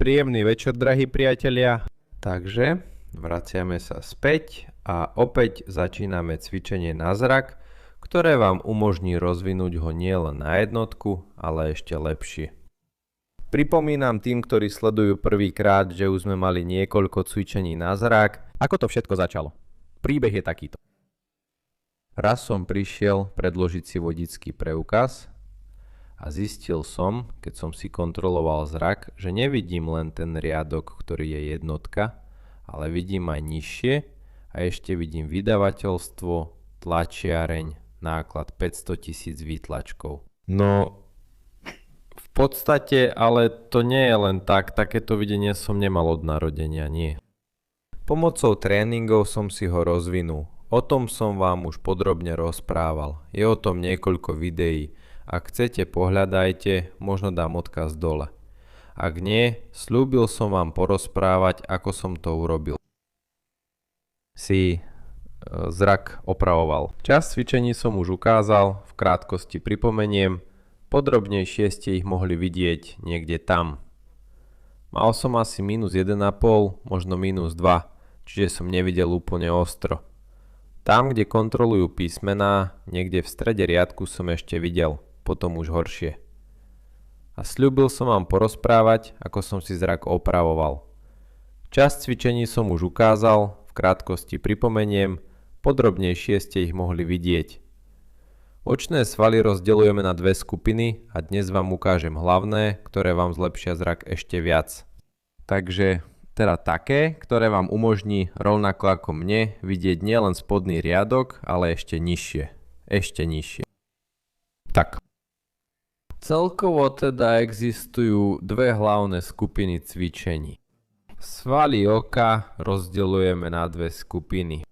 Príjemný večer, drahí priatelia. Takže vraciame sa späť a opäť začíname cvičenie na zrak, ktoré vám umožní rozvinúť ho nielen na jednotku, ale ešte lepšie. Pripomínam tým, ktorí sledujú prvýkrát, že už sme mali niekoľko cvičení na zrak. Ako to všetko začalo? Príbeh je takýto. Raz som prišiel predložiť si vodický preukaz a zistil som, keď som si kontroloval zrak, že nevidím len ten riadok, ktorý je jednotka, ale vidím aj nižšie a ešte vidím vydavateľstvo, tlačiareň, náklad 500 000 výtlačkov. No, v podstate, ale to nie je len tak, takéto videnie som nemal od narodenia, nie. Pomocou tréningov som si ho rozvinul. O tom som vám už podrobne rozprával. Je o tom niekoľko videí. Ak chcete, pohľadajte, možno dám odkaz dole. Ak nie, sľúbil som vám porozprávať, ako som to urobil. Zrak opravoval. Časť cvičení som už ukázal, v krátkosti pripomeniem, podrobnejšie ste ich mohli vidieť niekde tam. Mal som asi -1,5, možno -2, čiže som nevidel úplne ostro. Tam, kde kontrolujú písmená, niekde v strede riadku som ešte videl, potom už horšie. A sľúbil som vám porozprávať, ako som si zrak opravoval. Časť cvičení som už ukázal, v krátkosti pripomeniem, podrobnejšie ste ich mohli vidieť. Očné svaly rozdeľujeme na dve skupiny a dnes vám ukážem hlavné, ktoré vám zlepšia zrak ešte viac. Takže teda také, ktoré vám umožní rovnako ako mne vidieť nielen spodný riadok, ale ešte nižšie. Ešte nižšie. Tak. Celkovo teda existujú dve hlavné skupiny cvičení. Svaly oka rozdeľujeme na dve skupiny.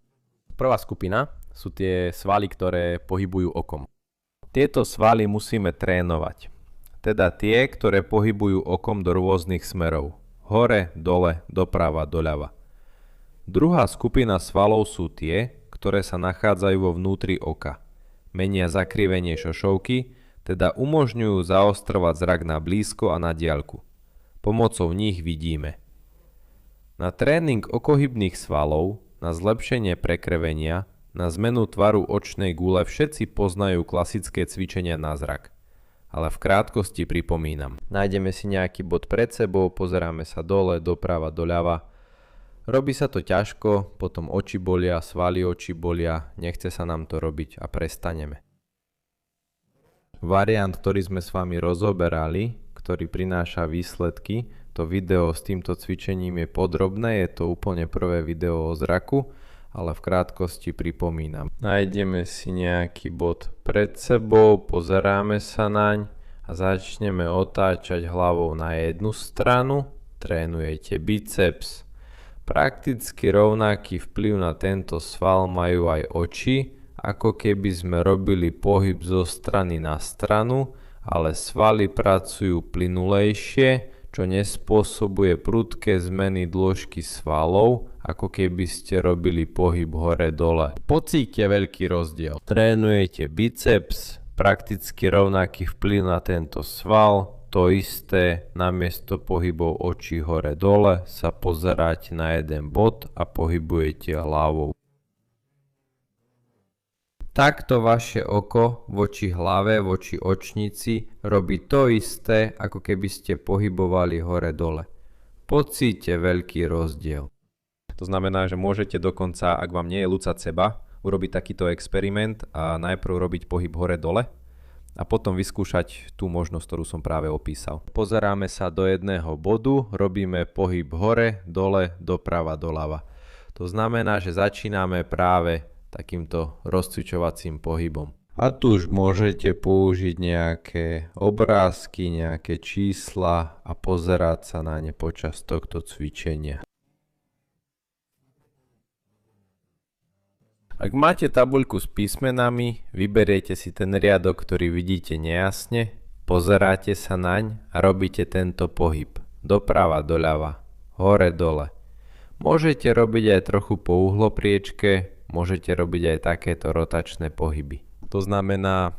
Prvá skupina sú tie svaly, ktoré pohybujú okom. Tieto svaly musíme trénovať. Teda tie, ktoré pohybujú okom do rôznych smerov. Hore, dole, doprava, doľava. Druhá skupina svalov sú tie, ktoré sa nachádzajú vo vnútri oka. Menia zakrivenie šošovky, teda umožňujú zaostrovať zrak na blízko a na diaľku. Pomocou nich vidíme. Na tréning okohybných svalov, na zlepšenie prekrvenia, na zmenu tvaru očnej gule všetci poznajú klasické cvičenia na zrak. Ale v krátkosti pripomínam. Nájdeme si nejaký bod pred sebou, pozeráme sa dole, doprava, doľava. Robí sa to ťažko, potom oči bolia, svaly oči bolia, nechce sa nám to robiť a prestaneme. Variant, ktorý sme s vami rozoberali, ktorý prináša výsledky, to video s týmto cvičením je podrobné, je to úplne prvé video o zraku, ale v krátkosti pripomínam. Nájdeme si nejaký bod pred sebou, pozeráme sa naň a začneme otáčať hlavou na jednu stranu, trénujete biceps. Prakticky rovnaký vplyv na tento sval majú aj oči, ako keby sme robili pohyb zo strany na stranu, ale svaly pracujú plynulejšie, čo nespôsobuje prudké zmeny dĺžky svalov, ako keby ste robili pohyb hore-dole. Pocíťte veľký rozdiel. Trénujete biceps, prakticky rovnaký vplyv na tento sval, to isté, namiesto pohybov očí hore-dole sa pozeráte na jeden bod a pohybujete hlavou. Takto vaše oko voči hlave, voči očnici robí to isté, ako keby ste pohybovali hore-dole. Pocíťte veľký rozdiel. To znamená, že môžete dokonca, ak vám nie je ľúcať seba, urobiť takýto experiment a najprv robiť pohyb hore-dole a potom vyskúšať tú možnosť, ktorú som práve opísal. Pozeráme sa do jedného bodu, robíme pohyb hore, dole, doprava, doľava. To znamená, že začíname práve takýmto rozcvičovacím pohybom. A tu už môžete použiť nejaké obrázky, nejaké čísla a pozerať sa na ne počas tohto cvičenia. Ak máte tabuľku s písmenami, vyberiete si ten riadok, ktorý vidíte nejasne, pozeráte sa naň a robíte tento pohyb. Doprava, doľava, hore, dole. Môžete robiť aj trochu po uhlopriečke, môžete robiť aj takéto rotačné pohyby. To znamená,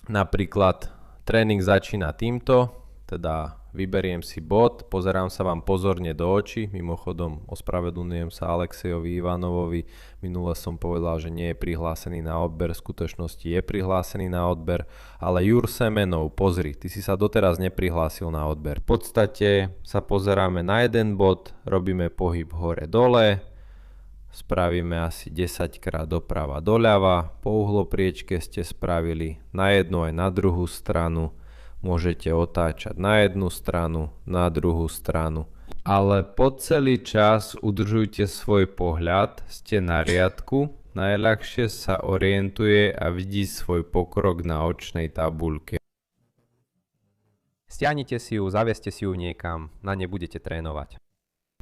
napríklad tréning začína týmto, Teda vyberiem si bod, pozerám sa vám pozorne do očí, mimochodom ospravedlňujem sa Alexejovi Ivanovovi, minule som povedal, že nie je prihlásený na odber, v skutočnosti je prihlásený na odber, ale Jur Semenov, pozri, ty si sa doteraz neprihlásil na odber. V podstate sa pozeráme na jeden bod, robíme pohyb hore-dole, spravíme asi 10 krát doprava doľava, po uhlopriečke ste spravili na jednu aj na druhú stranu, môžete otáčať na jednu stranu, na druhú stranu. Ale po celý čas udržujte svoj pohľad, ste na riadku, najľahšie sa orientuje a vidí svoj pokrok na očnej tabuľke. Stiahnite si ju, zavieste si ju niekam, na ne budete trénovať.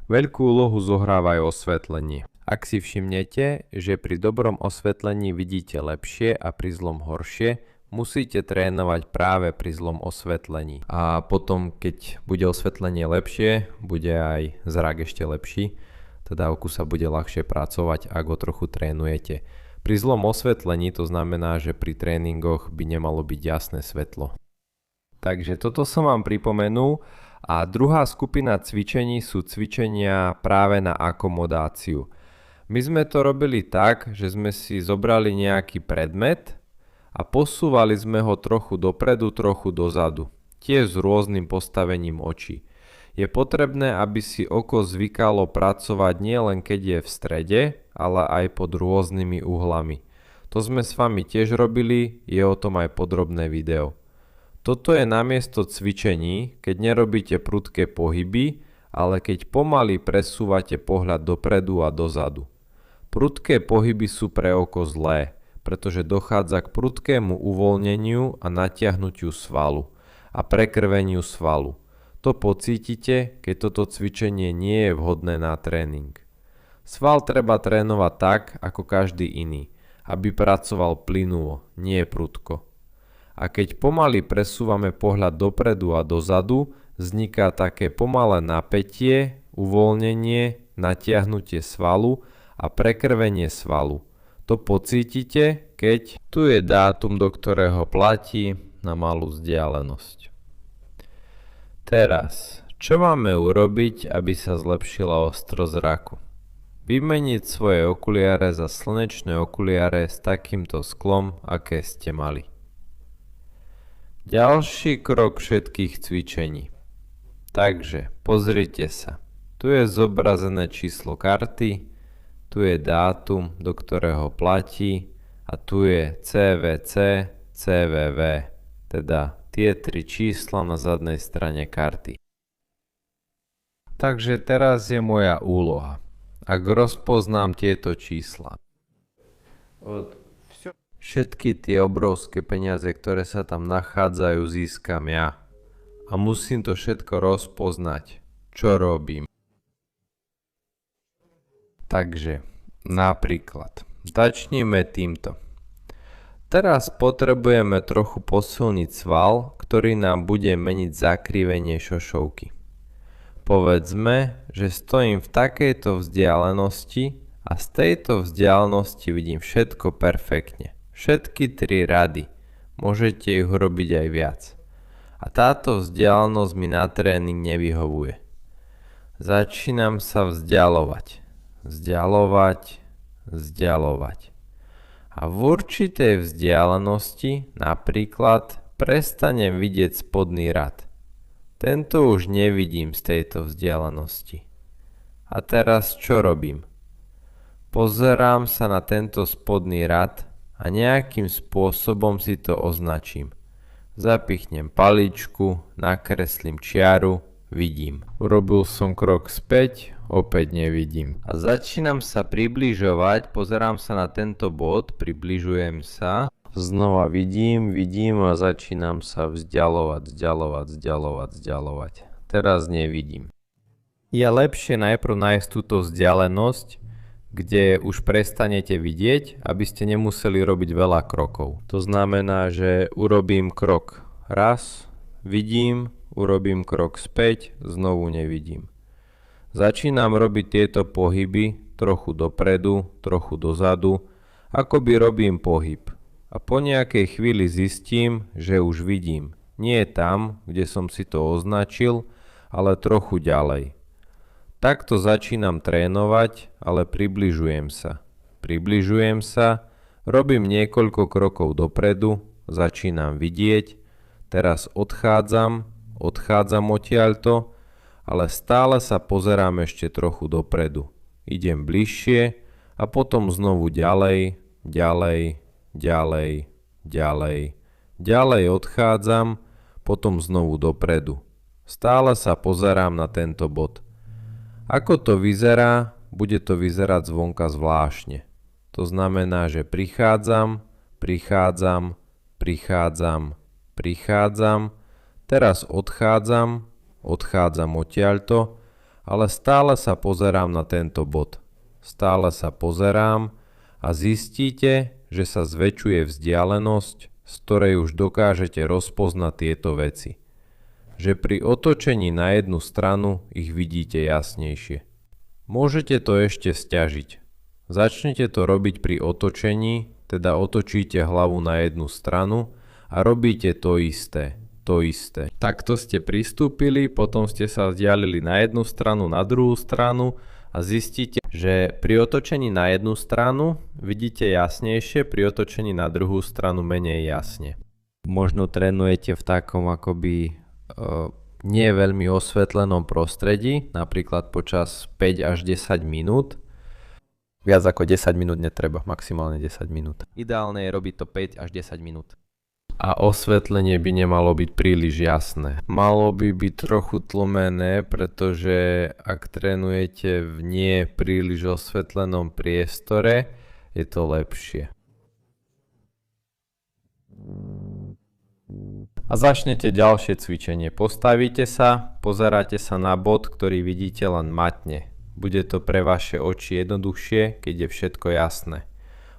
Veľkú úlohu zohráva aj osvetlenie. Ak si všimnete, že pri dobrom osvetlení vidíte lepšie a pri zlom horšie, musíte trénovať práve pri zlom osvetlení. A potom, keď bude osvetlenie lepšie, bude aj zrak ešte lepší, teda oku sa bude ľahšie pracovať, ak ho trochu trénujete. Pri zlom osvetlení to znamená, že pri tréningoch by nemalo byť jasné svetlo. Takže toto som vám pripomenul a druhá skupina cvičení sú cvičenia práve na akomodáciu. My sme to robili tak, že sme si zobrali nejaký predmet a posúvali sme ho trochu dopredu, trochu dozadu, tiež s rôznym postavením očí. Je potrebné, aby si oko zvykalo pracovať nielen keď je v strede, ale aj pod rôznymi uhlami. To sme s vami tiež robili, je o tom aj podrobné video. Toto je namiesto cvičení, keď nerobíte prudké pohyby, ale keď pomaly presúvate pohľad dopredu a dozadu. Prudké pohyby sú pre oko zlé, pretože dochádza k prudkému uvoľneniu a natiahnutiu svalu a prekrveniu svalu. To pocítite, keď toto cvičenie nie je vhodné na tréning. Sval treba trénovať tak, ako každý iný, aby pracoval plynulo, nie prudko. A keď pomaly presúvame pohľad dopredu a dozadu, vzniká také pomalé napätie, uvoľnenie, natiahnutie svalu a prekrvenie svalu. To pocítite, keď tu je dátum, do ktorého platí na malú vzdialenosť. Teraz, čo máme urobiť, aby sa zlepšila ostrosť zraku? Vymeniť svoje okuliare za slnečné okuliare s takýmto sklom, aké ste mali. Ďalší krok všetkých cvičení. Takže, pozrite sa. Tu je zobrazené číslo karty, tu je dátum, do ktorého platí a tu je CVC, CVV, teda tie tri čísla na zadnej strane karty. Takže teraz je moja úloha. Ak rozpoznám tieto čísla, všetky tie obrovské peniaze, ktoré sa tam nachádzajú, získam ja. A musím to všetko rozpoznať. Čo robím? Takže, napríklad, začneme týmto. Teraz potrebujeme trochu posilniť sval, ktorý nám bude meniť zakrivenie šošovky. Povedzme, že stojím v takejto vzdialenosti a z tejto vzdialenosti vidím všetko perfektne. Všetky tri rady. Môžete ich robiť aj viac. A táto vzdialenosť mi na tréning nevyhovuje. Začínam sa vzdialovať. Vzdialovať. A v určitej vzdialenosti, napríklad, prestanem vidieť spodný rad. Tento už nevidím z tejto vzdialenosti. A teraz čo robím? Pozerám sa na tento spodný rad a nejakým spôsobom si to označím. Zapichnem paličku, nakreslím čiaru, vidím. Urobil som krok späť, opäť nevidím. A začínam sa približovať, pozerám sa na tento bod, približujem sa. Znova vidím a začínam sa vzdialovať. Teraz nevidím. Je lepšie najprv nájsť túto vzdialenosť, kde už prestanete vidieť, aby ste nemuseli robiť veľa krokov. To znamená, že urobím krok raz, vidím, urobím krok späť, znovu nevidím. Začínam robiť tieto pohyby trochu dopredu, trochu dozadu, akoby robím pohyb. A po nejakej chvíli zistím, že už vidím. Nie tam, kde som si to označil, ale trochu ďalej. Takto začínam trénovať, ale približujem sa. Približujem sa, robím niekoľko krokov dopredu, začínam vidieť, teraz odchádzam odtiaľto, ale stále sa pozerám ešte trochu dopredu. Idem bližšie a potom znovu ďalej, ďalej odchádzam, potom znovu dopredu. Stále sa pozerám na tento bod. Ako to vyzerá, bude to vyzerať zvonka zvláštne. To znamená, že prichádzam, teraz odchádzam odtiaľto, ale stále sa pozerám na tento bod. Stále sa pozerám a zistíte, že sa zväčšuje vzdialenosť, z ktorej už dokážete rozpoznať tieto veci. Že pri otočení na jednu stranu ich vidíte jasnejšie. Môžete to ešte sťažiť. Začnete to robiť pri otočení, teda otočíte hlavu na jednu stranu a robíte to isté. Takto ste pristúpili, potom ste sa vzdialili na jednu stranu, na druhú stranu a zistíte, že pri otočení na jednu stranu vidíte jasnejšie, pri otočení na druhú stranu menej jasne. Možno trénujete v takom akoby nie veľmi osvetlenom prostredí, napríklad počas 5 až 10 minút. Viac ako 10 minút netreba, maximálne 10 minút. Ideálne je robiť to 5 až 10 minút. A osvetlenie by nemalo byť príliš jasné. Malo by byť trochu tlmené, pretože ak trénujete v nie príliš osvetlenom priestore, je to lepšie. A začnete ďalšie cvičenie. Postavíte sa, pozeráte sa na bod, ktorý vidíte len matne. Bude to pre vaše oči jednoduchšie, keď je všetko jasné.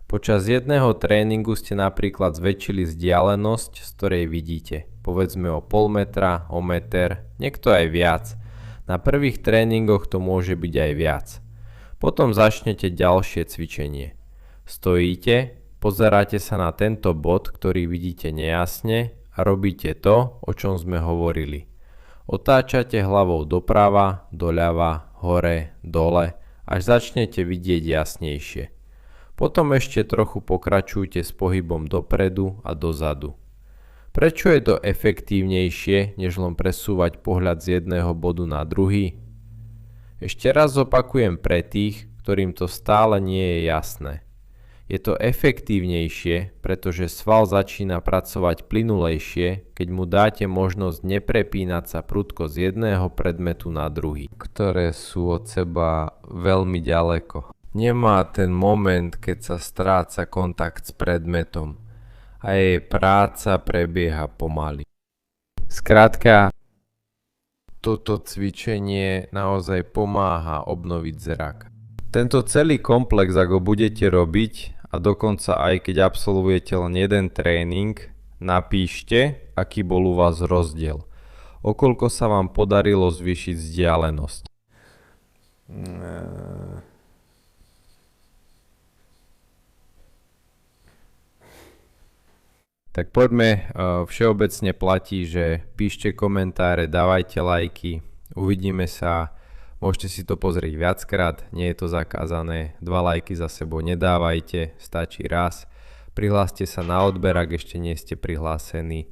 Počas jedného tréningu ste napríklad zväčšili vzdialenosť, z ktorej vidíte. Povedzme o pol metra, o meter, niekto aj viac. Na prvých tréningoch to môže byť aj viac. Potom začnete ďalšie cvičenie. Stojíte, pozeráte sa na tento bod, ktorý vidíte nejasne a robíte to, o čom sme hovorili. Otáčate hlavou doprava, doľava, hore, dole, až začnete vidieť jasnejšie. Potom ešte trochu pokračujte s pohybom dopredu a dozadu. Prečo je to efektívnejšie, než len presúvať pohľad z jedného bodu na druhý? Ešte raz opakujem pre tých, ktorým to stále nie je jasné. Je to efektívnejšie, pretože sval začína pracovať plynulejšie, keď mu dáte možnosť neprepínať sa prudko z jedného predmetu na druhý, ktoré sú od seba veľmi ďaleko. Nemá ten moment, keď sa stráca kontakt s predmetom a jej práca prebieha pomaly. Skrátka, toto cvičenie naozaj pomáha obnoviť zrak. Tento celý komplex, ak ho budete robiť a dokonca aj keď absolvujete len jeden tréning, napíšte, aký bol u vás rozdiel. O koľko sa vám podarilo zvýšiť vzdialenosť. Tak poďme, všeobecne platí, že píšte komentáre, dávajte lajky, uvidíme sa, môžete si to pozrieť viackrát, nie je to zakázané, 2 lajky za sebou nedávajte, stačí raz, prihláste sa na odber, ak ešte nie ste prihlásení